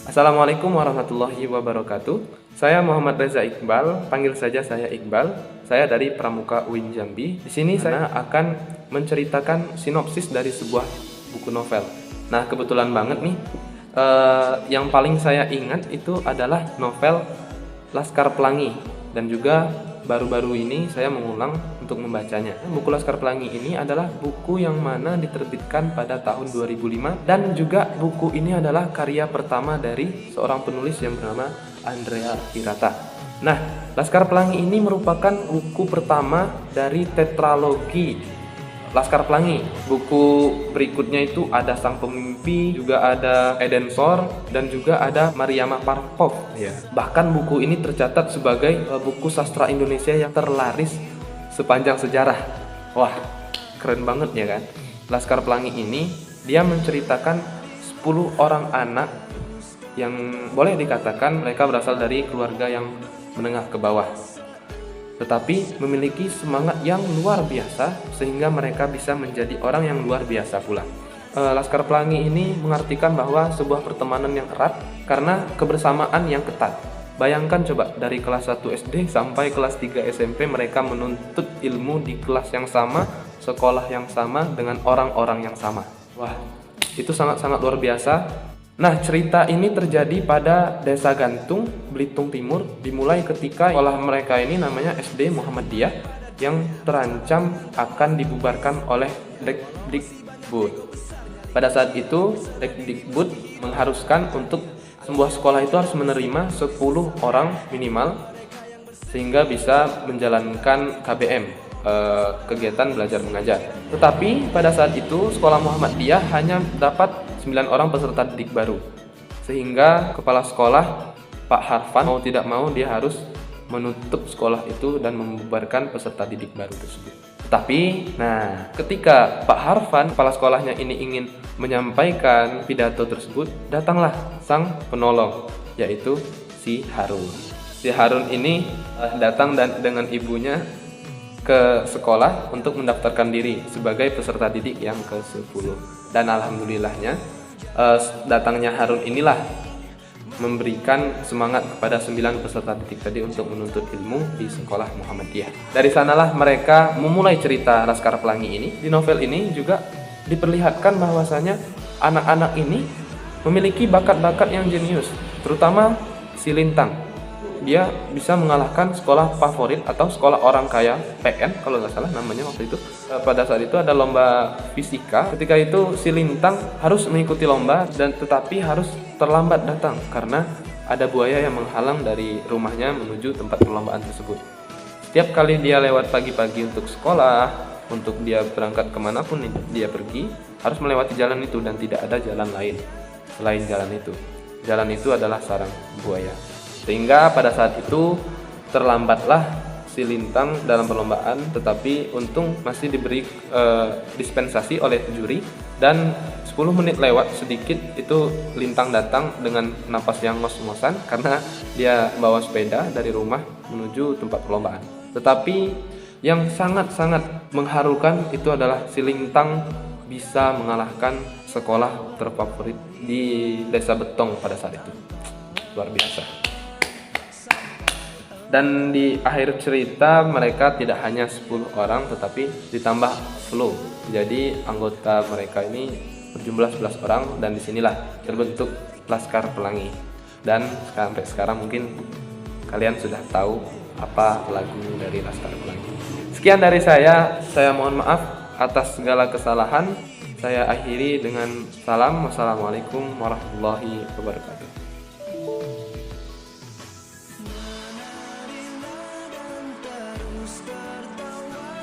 Assalamualaikum warahmatullahi wabarakatuh. Saya Muhammad Reza Iqbal, panggil saja saya Iqbal. Saya dari Pramuka UIN Jambi. Di sini saya akan menceritakan sinopsis dari sebuah buku novel. Nah, kebetulan banget nih, yang paling saya ingat itu adalah novel Laskar Pelangi, dan juga baru-baru ini saya mengulang untuk membacanya. Buku Laskar Pelangi ini adalah buku yang mana diterbitkan pada tahun 2005, dan juga buku ini adalah karya pertama dari seorang penulis yang bernama Andrea Hirata. Nah, Laskar Pelangi ini merupakan buku pertama dari tetralogi Laskar Pelangi. Buku berikutnya itu ada Sang Pemimpi, juga ada Eden Sor, dan juga ada Mariama Parkov. Ya. Bahkan buku ini tercatat sebagai buku sastra Indonesia yang terlaris sepanjang sejarah. Wah, keren banget ya kan? Laskar Pelangi ini dia menceritakan 10 orang anak yang boleh dikatakan mereka berasal dari keluarga yang menengah ke bawah, tetapi memiliki semangat yang luar biasa sehingga mereka bisa menjadi orang yang luar biasa pula. Laskar Pelangi ini mengartikan bahwa sebuah pertemanan yang erat karena kebersamaan yang ketat. Bayangkan coba, dari kelas 1 SD sampai kelas 3 SMP mereka menuntut ilmu di kelas yang sama, sekolah yang sama, dengan orang-orang yang sama. Wah, itu sangat-sangat luar biasa. Nah, cerita ini terjadi pada Desa Gantung, Belitung Timur, dimulai ketika sekolah mereka ini namanya SD Muhammadiyah yang terancam akan dibubarkan oleh Dekdikbud. Pada saat itu, Dekdikbud mengharuskan untuk sebuah sekolah itu harus menerima 10 orang minimal sehingga bisa menjalankan KBM, kegiatan belajar mengajar. Tetapi pada saat itu sekolah Muhammadiyah hanya dapat 9 orang peserta didik baru, sehingga kepala sekolah Pak Harfan mau tidak mau dia harus menutup sekolah itu dan membubarkan peserta didik baru tersebut. Tapi, nah, ketika Pak Harfan, kepala sekolahnya ini ingin menyampaikan pidato tersebut, datanglah sang penolong, yaitu si Harun. Si Harun ini datang dan dengan ibunya ke sekolah untuk mendaftarkan diri sebagai peserta didik yang ke-10. Dan alhamdulillahnya datangnya Harun inilah memberikan semangat kepada 9 peserta didik tadi untuk menuntut ilmu di sekolah Muhammadiyah. Dari sanalah mereka memulai cerita Laskar Pelangi ini. Di novel ini juga diperlihatkan bahwasanya anak-anak ini memiliki bakat-bakat yang jenius, terutama si Lintang. Dia bisa mengalahkan sekolah favorit atau sekolah orang kaya, PN kalau nggak salah namanya waktu itu. Pada saat itu ada lomba fisika. Ketika itu si Lintang harus mengikuti lomba, dan tetapi harus terlambat datang karena ada buaya yang menghalang dari rumahnya menuju tempat perlombaan tersebut. Setiap kali dia lewat pagi-pagi untuk sekolah, untuk dia berangkat kemanapun dia pergi, harus melewati jalan itu dan tidak ada jalan lain selain jalan itu. Jalan itu adalah sarang buaya. Sehingga pada saat itu terlambatlah si Lintang dalam perlombaan, tetapi untung masih diberi dispensasi oleh juri, dan 10 menit lewat sedikit itu Lintang datang dengan napas yang ngos-ngosan karena dia bawa sepeda dari rumah menuju tempat perlombaan. Tetapi yang sangat-sangat mengharukan itu adalah si Lintang bisa mengalahkan sekolah terfavorit di Desa Betong pada saat itu. Luar biasa. Dan di akhir cerita mereka tidak hanya 10 orang tetapi ditambah flow. Jadi anggota mereka ini berjumlah 11 orang, dan disinilah terbentuk Laskar Pelangi. Dan sampai sekarang mungkin kalian sudah tahu apa lagu dari Laskar Pelangi. Sekian dari saya mohon maaf atas segala kesalahan. Saya akhiri dengan salam. Wassalamualaikum warahmatullahi wabarakatuh. Terus tertawa